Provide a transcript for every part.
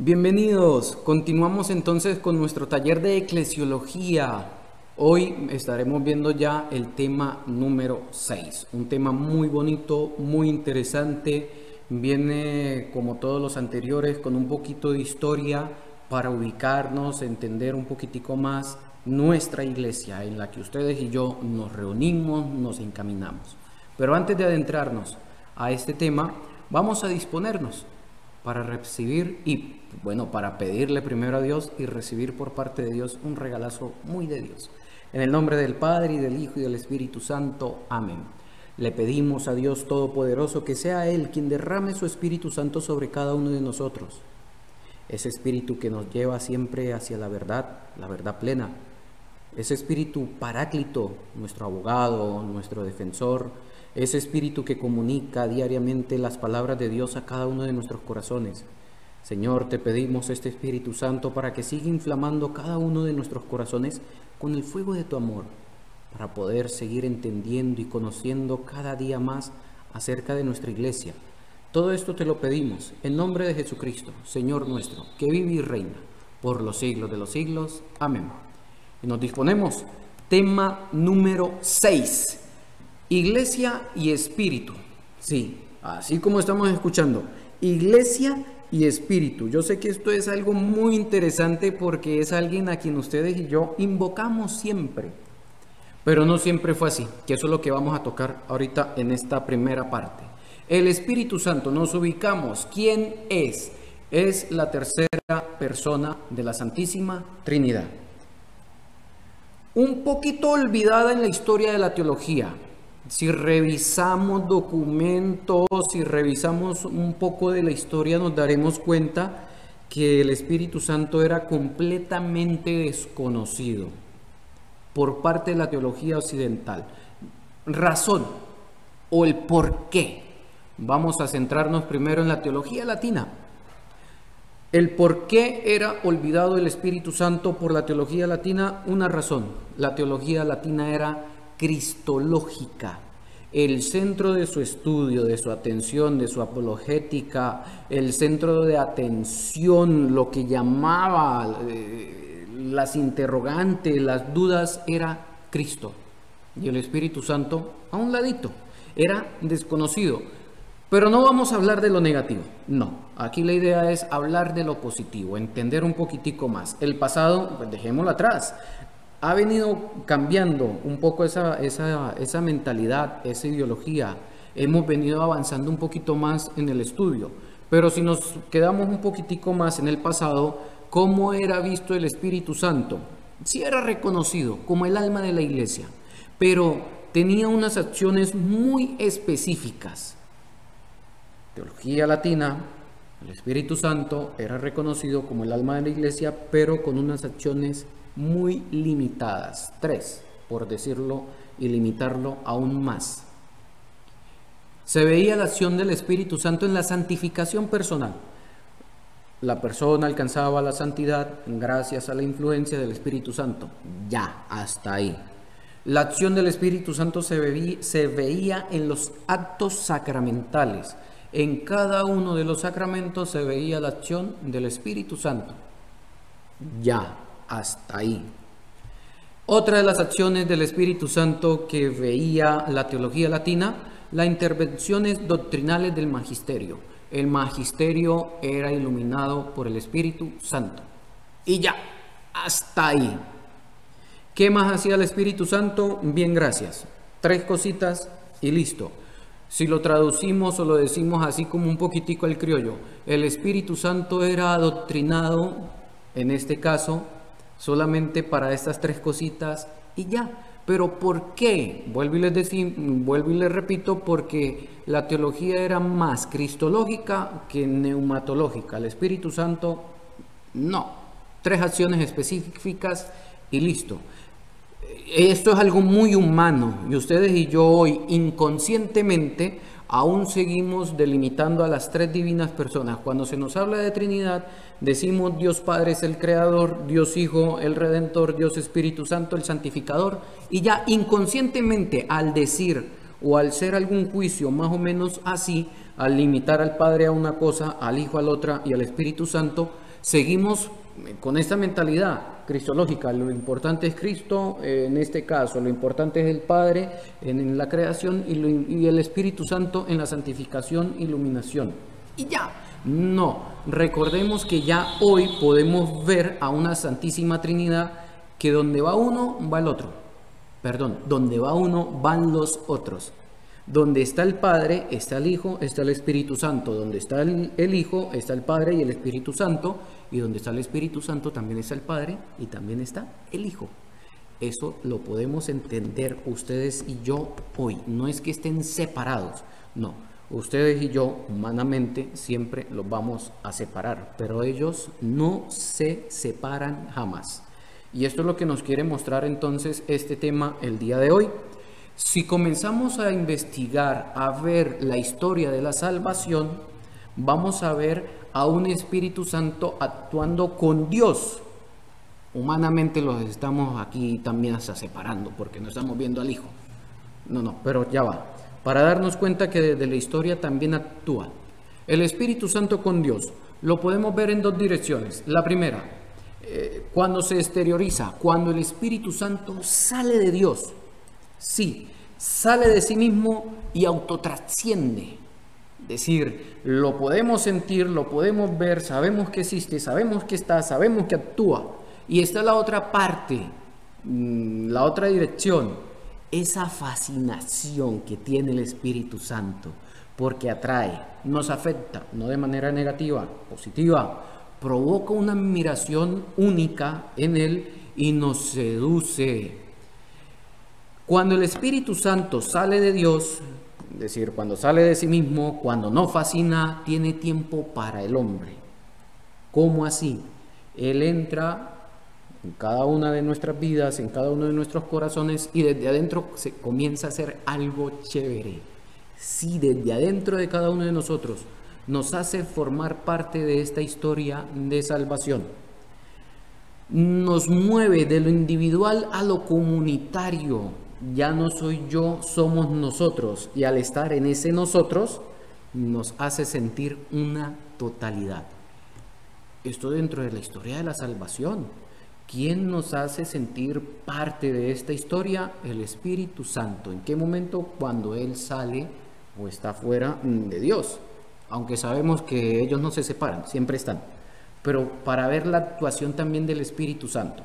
Bienvenidos, continuamos entonces con nuestro taller de eclesiología. Hoy estaremos viendo ya el tema número 6, un tema muy bonito, muy interesante. Viene como todos los anteriores con un poquito de historia para ubicarnos, entender un poquitico más nuestra iglesia en la que ustedes y yo nos reunimos, nos encaminamos. Pero antes de adentrarnos a este tema, vamos a disponernos para recibir y para pedirle primero a Dios y recibir por parte de Dios un regalazo muy de Dios. En el nombre del Padre, y del Hijo, y del Espíritu Santo. Amén. Le pedimos a Dios Todopoderoso que sea Él quien derrame su Espíritu Santo sobre cada uno de nosotros. Ese Espíritu que nos lleva siempre hacia la verdad plena. Ese Espíritu Paráclito, nuestro abogado, nuestro defensor. Ese Espíritu que comunica diariamente las palabras de Dios a cada uno de nuestros corazones. Señor, te pedimos este Espíritu Santo para que siga inflamando cada uno de nuestros corazones con el fuego de tu amor, para poder seguir entendiendo y conociendo cada día más acerca de nuestra iglesia. Todo esto te lo pedimos en nombre de Jesucristo, Señor nuestro, que vive y reina por los siglos de los siglos. Amén. Y nos disponemos. Tema número 6. Iglesia y espíritu. Sí, así como estamos escuchando. Iglesia y espíritu. Yo sé que esto es algo muy interesante porque es alguien a quien ustedes y yo invocamos siempre. Pero no siempre fue así, que eso es lo que vamos a tocar ahorita en esta primera parte. El Espíritu Santo, nos ubicamos. ¿Quién es? Es la tercera persona de la Santísima Trinidad. Un poquito olvidada en la historia de la teología. Si revisamos documentos, si revisamos un poco de la historia, nos daremos cuenta que el Espíritu Santo era completamente desconocido por parte de la teología occidental. Razón o el por qué. Vamos a centrarnos primero en la teología latina. El por qué era olvidado el Espíritu Santo por la teología latina, una razón. La teología latina era cristológica. El centro de su estudio, de su atención, de su apologética, el centro de atención, lo que llamaba las interrogantes, las dudas, era Cristo. Y el Espíritu Santo a un ladito, era desconocido. Pero no vamos a hablar de lo negativo, no. Aquí la idea es hablar de lo positivo, entender un poquitico más. El pasado, pues dejémoslo atrás. Ha venido cambiando un poco esa mentalidad, esa ideología. Hemos venido avanzando un poquito más en el estudio. Pero si nos quedamos un poquitico más en el pasado, ¿cómo era visto el Espíritu Santo? Sí era reconocido como el alma de la iglesia, pero tenía unas acciones muy específicas. Teología latina, el Espíritu Santo era reconocido como el alma de la iglesia, pero con unas acciones muy limitadas, 3, por decirlo y limitarlo aún más. Se veía la acción del Espíritu Santo en la santificación personal. La persona alcanzaba la santidad gracias a la influencia del Espíritu Santo. Ya, hasta ahí. La acción del Espíritu Santo se veía en los actos sacramentales. En cada uno de los sacramentos se veía la acción del Espíritu Santo. Ya, hasta ahí. Otra de las acciones del Espíritu Santo que veía la teología latina, las intervenciones doctrinales del magisterio. El magisterio era iluminado por el Espíritu Santo. Y ya, hasta ahí. ¿Qué más hacía el Espíritu Santo? Bien, gracias. 3 cositas y listo. Si lo traducimos o lo decimos así como un poquitico al criollo, el Espíritu Santo era adoctrinado, en este caso, solamente para estas 3 cositas y ya. ¿Pero por qué? Vuelvo y les repito, porque la teología era más cristológica que neumatológica. El Espíritu Santo, no. 3 acciones específicas y listo. Esto es algo muy humano y ustedes y yo hoy inconscientemente aún seguimos delimitando a las 3 divinas personas. Cuando se nos habla de Trinidad, decimos Dios Padre es el Creador, Dios Hijo el Redentor, Dios Espíritu Santo el Santificador, y ya inconscientemente al decir o al ser algún juicio más o menos así, al limitar al Padre a una cosa, al Hijo a la otra y al Espíritu Santo, seguimos con esta mentalidad cristológica. Lo importante es Cristo, en este caso, lo importante es el Padre en la creación y el Espíritu Santo en la santificación, iluminación. Y ya, no, recordemos que ya hoy podemos ver a una Santísima Trinidad que donde va uno, va el otro. Perdón, donde va uno, van los otros. Donde está el Padre, está el Hijo, está el Espíritu Santo. Donde está el Hijo, está el Padre y el Espíritu Santo. Y donde está el Espíritu Santo, también está el Padre y también está el Hijo. Eso lo podemos entender ustedes y yo hoy. No es que estén separados, no. Ustedes y yo, humanamente, siempre los vamos a separar. Pero ellos no se separan jamás. Y esto es lo que nos quiere mostrar entonces este tema el día de hoy. Si comenzamos a investigar, a ver la historia de la salvación, vamos a ver a un Espíritu Santo actuando con Dios. Humanamente los estamos aquí también hasta separando porque no estamos viendo al Hijo. No, pero ya va. Para darnos cuenta que desde la historia también actúa. El Espíritu Santo con Dios lo podemos ver en dos direcciones. La primera, cuando se exterioriza, cuando el Espíritu Santo sale de Dios. Sí, sale de sí mismo y autotrasciende. Es decir, lo podemos sentir, lo podemos ver, sabemos que existe, sabemos que está, sabemos que actúa. Y está la otra parte, la otra dirección, esa fascinación que tiene el Espíritu Santo, porque atrae, nos afecta, no de manera negativa, positiva, provoca una admiración única en él y nos seduce. Cuando el Espíritu Santo sale de Dios, es decir, cuando sale de sí mismo, cuando no fascina, tiene tiempo para el hombre. ¿Cómo así? Él entra en cada una de nuestras vidas, en cada uno de nuestros corazones y desde adentro se comienza a hacer algo chévere. Sí, desde adentro de cada uno de nosotros nos hace formar parte de esta historia de salvación. Nos mueve de lo individual a lo comunitario. Ya no soy yo, somos nosotros. Y al estar en ese nosotros, nos hace sentir una totalidad. Esto dentro de la historia de la salvación. ¿Quién nos hace sentir parte de esta historia? El Espíritu Santo. ¿En qué momento? Cuando Él sale o está fuera de Dios. Aunque sabemos que ellos no se separan, siempre están. Pero para ver la actuación también del Espíritu Santo.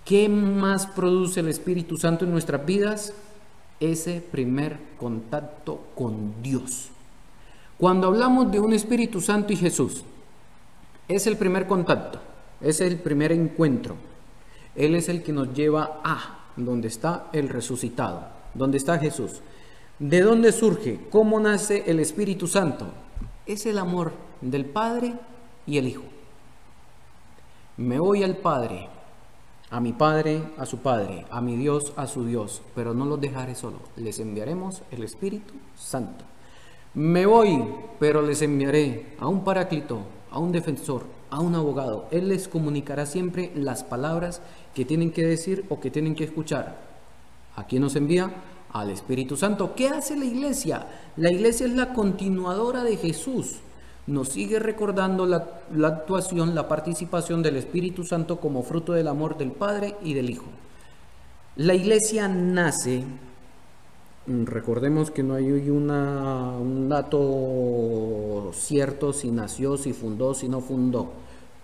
¿Qué más produce el Espíritu Santo en nuestras vidas? Ese primer contacto con Dios. Cuando hablamos de un Espíritu Santo y Jesús, es el primer contacto, es el primer encuentro. Él es el que nos lleva a donde está el resucitado, donde está Jesús. ¿De dónde surge? ¿Cómo nace el Espíritu Santo? Es el amor del Padre y el Hijo. Me voy al Padre, a mi Padre, a su Padre, a mi Dios, a su Dios, pero no los dejaré solo, les enviaremos el Espíritu Santo. Me voy, pero les enviaré a un paráclito, a un defensor, a un abogado. Él les comunicará siempre las palabras que tienen que decir o que tienen que escuchar. ¿A quién nos envía? Al Espíritu Santo. ¿Qué hace la iglesia? La iglesia es la continuadora de Jesús. Nos sigue recordando la actuación, la participación del Espíritu Santo como fruto del amor del Padre y del Hijo. La iglesia nace, recordemos que no hay un dato cierto si nació, si fundó, si no fundó,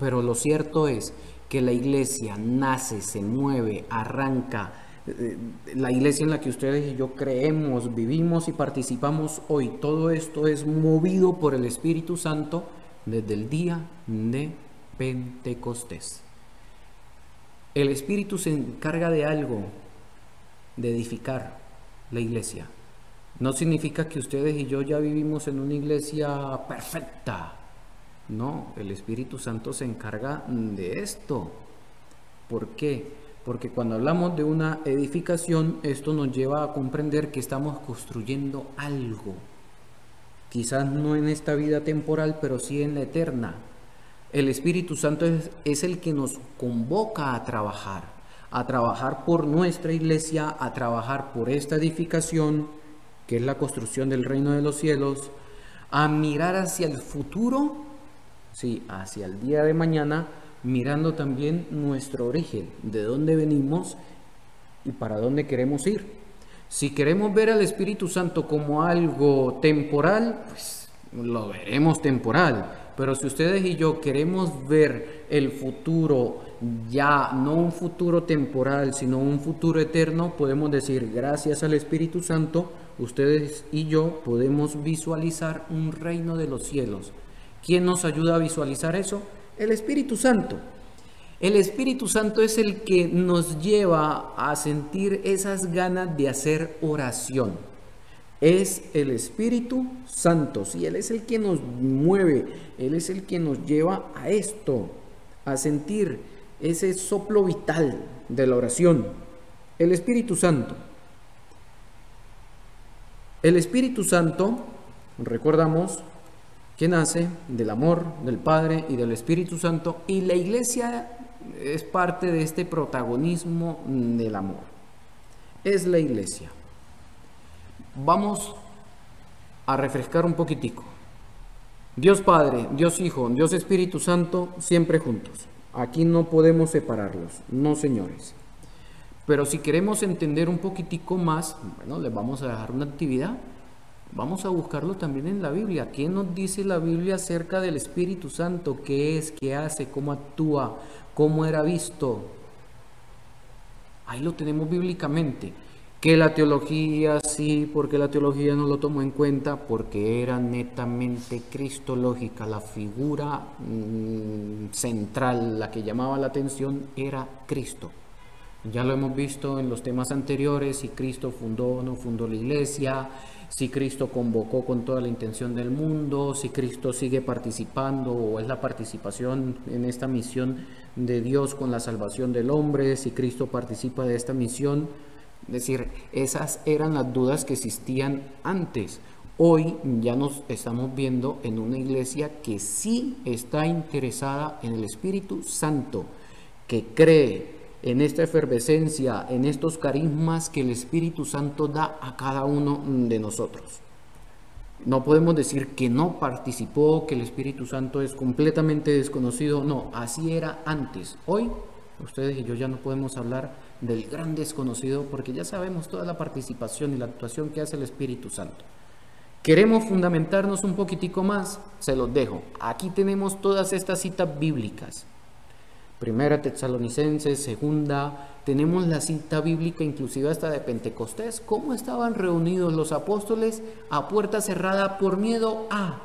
pero lo cierto es que la iglesia nace, se mueve, arranca. La iglesia en la que ustedes y yo creemos, vivimos y participamos hoy, todo esto es movido por el Espíritu Santo desde el día de Pentecostés. El Espíritu se encarga de algo, de edificar la iglesia. No significa que ustedes y yo ya vivimos en una iglesia perfecta. No, el Espíritu Santo se encarga de esto. ¿Por qué? Porque cuando hablamos de una edificación, esto nos lleva a comprender que estamos construyendo algo. Quizás no en esta vida temporal, pero sí en la eterna. El Espíritu Santo es el que nos convoca a trabajar por nuestra iglesia, a trabajar por esta edificación, que es la construcción del reino de los cielos, a mirar hacia el futuro sí, hacia el día de mañana, mirando también nuestro origen, de dónde venimos y para dónde queremos ir. Si queremos ver al Espíritu Santo como algo temporal, pues lo veremos temporal. Pero si ustedes y yo queremos ver el futuro, ya no un futuro temporal, sino un futuro eterno, podemos decir, gracias al Espíritu Santo, ustedes y yo podemos visualizar un reino de los cielos. ¿Quién nos ayuda a visualizar eso? El Espíritu Santo. El Espíritu Santo es el que nos lleva a sentir esas ganas de hacer oración. Es el Espíritu Santo, sí, Él es el que nos mueve, Él es el que nos lleva a esto, a sentir ese soplo vital de la oración. El Espíritu Santo. El Espíritu Santo, recordamos, que nace del amor del Padre y del Espíritu Santo, y la Iglesia es parte de este protagonismo del amor. Es la Iglesia. Vamos a refrescar un poquitico. Dios Padre, Dios Hijo, Dios Espíritu Santo, siempre juntos. Aquí no podemos separarlos, no señores. Pero si queremos entender un poquitico más, bueno, les vamos a dejar una actividad. Vamos a buscarlo también en la Biblia. ¿Qué nos dice la Biblia acerca del Espíritu Santo? ¿Qué es? ¿Qué hace? ¿Cómo actúa? ¿Cómo era visto? Ahí lo tenemos bíblicamente. Que la teología sí, porque la teología no lo tomó en cuenta, porque era netamente cristológica. La figura central, la que llamaba la atención, era Cristo. Ya lo hemos visto en los temas anteriores, si Cristo fundó o no fundó la iglesia, si Cristo convocó con toda la intención del mundo, si Cristo sigue participando o es la participación en esta misión de Dios con la salvación del hombre, si Cristo participa de esta misión. Es decir, esas eran las dudas que existían antes. Hoy ya nos estamos viendo en una iglesia que sí está interesada en el Espíritu Santo, que cree en esta efervescencia, en estos carismas que el Espíritu Santo da a cada uno de nosotros. No podemos decir que no participó, que el Espíritu Santo es completamente desconocido. No, así era antes. Hoy, ustedes y yo ya no podemos hablar del gran desconocido porque ya sabemos toda la participación y la actuación que hace el Espíritu Santo. ¿Queremos fundamentarnos un poquitico más? Se los dejo. Aquí tenemos todas estas citas bíblicas. Primera Tesalonicenses, segunda, tenemos la cita bíblica inclusive hasta de Pentecostés. ¿Cómo estaban reunidos los apóstoles? A puerta cerrada por miedo a.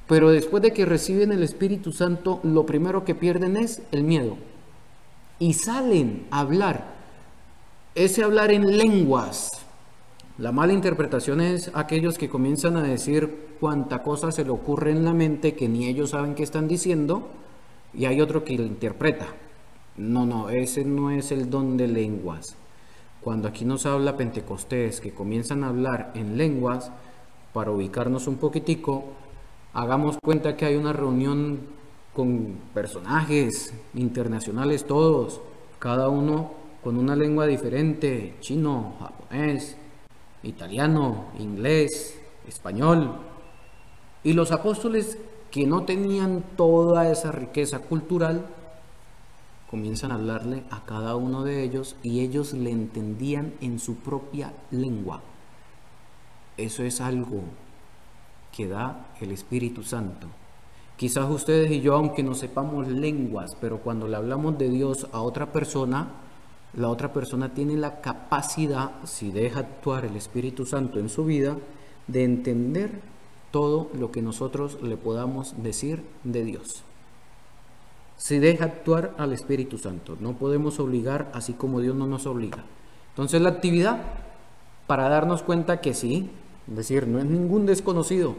Pero después de que reciben el Espíritu Santo, lo primero que pierden es el miedo. Y salen a hablar. Ese hablar en lenguas. La mala interpretación es aquellos que comienzan a decir cuánta cosa se le ocurre en la mente que ni ellos saben qué están diciendo. Y hay otro que lo interpreta. No, ese no es el don de lenguas. Cuando aquí nos habla Pentecostés, que comienzan a hablar en lenguas, para ubicarnos un poquitico, hagamos cuenta que hay una reunión con personajes internacionales todos, cada uno con una lengua diferente, chino, japonés, italiano, inglés, español. Y los apóstoles que no tenían toda esa riqueza cultural, comienzan a hablarle a cada uno de ellos y ellos le entendían en su propia lengua. Eso es algo que da el Espíritu Santo. Quizás ustedes y yo, aunque no sepamos lenguas, pero cuando le hablamos de Dios a otra persona, la otra persona tiene la capacidad, si deja actuar el Espíritu Santo en su vida, de entender todo lo que nosotros le podamos decir de Dios. Si deja actuar al Espíritu Santo, no podemos obligar así como Dios no nos obliga. Entonces la actividad, para darnos cuenta que sí, es decir, no es ningún desconocido.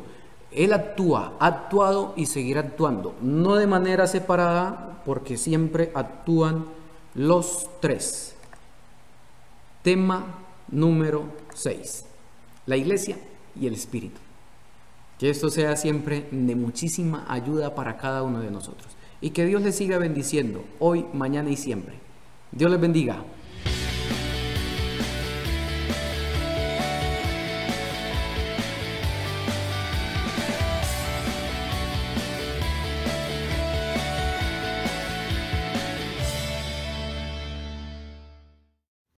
Él actúa, ha actuado y seguirá actuando, no de manera separada, porque siempre actúan los tres. Tema número 6. La iglesia y el Espíritu. Que esto sea siempre de muchísima ayuda para cada uno de nosotros. Y que Dios les siga bendiciendo hoy, mañana y siempre. Dios les bendiga.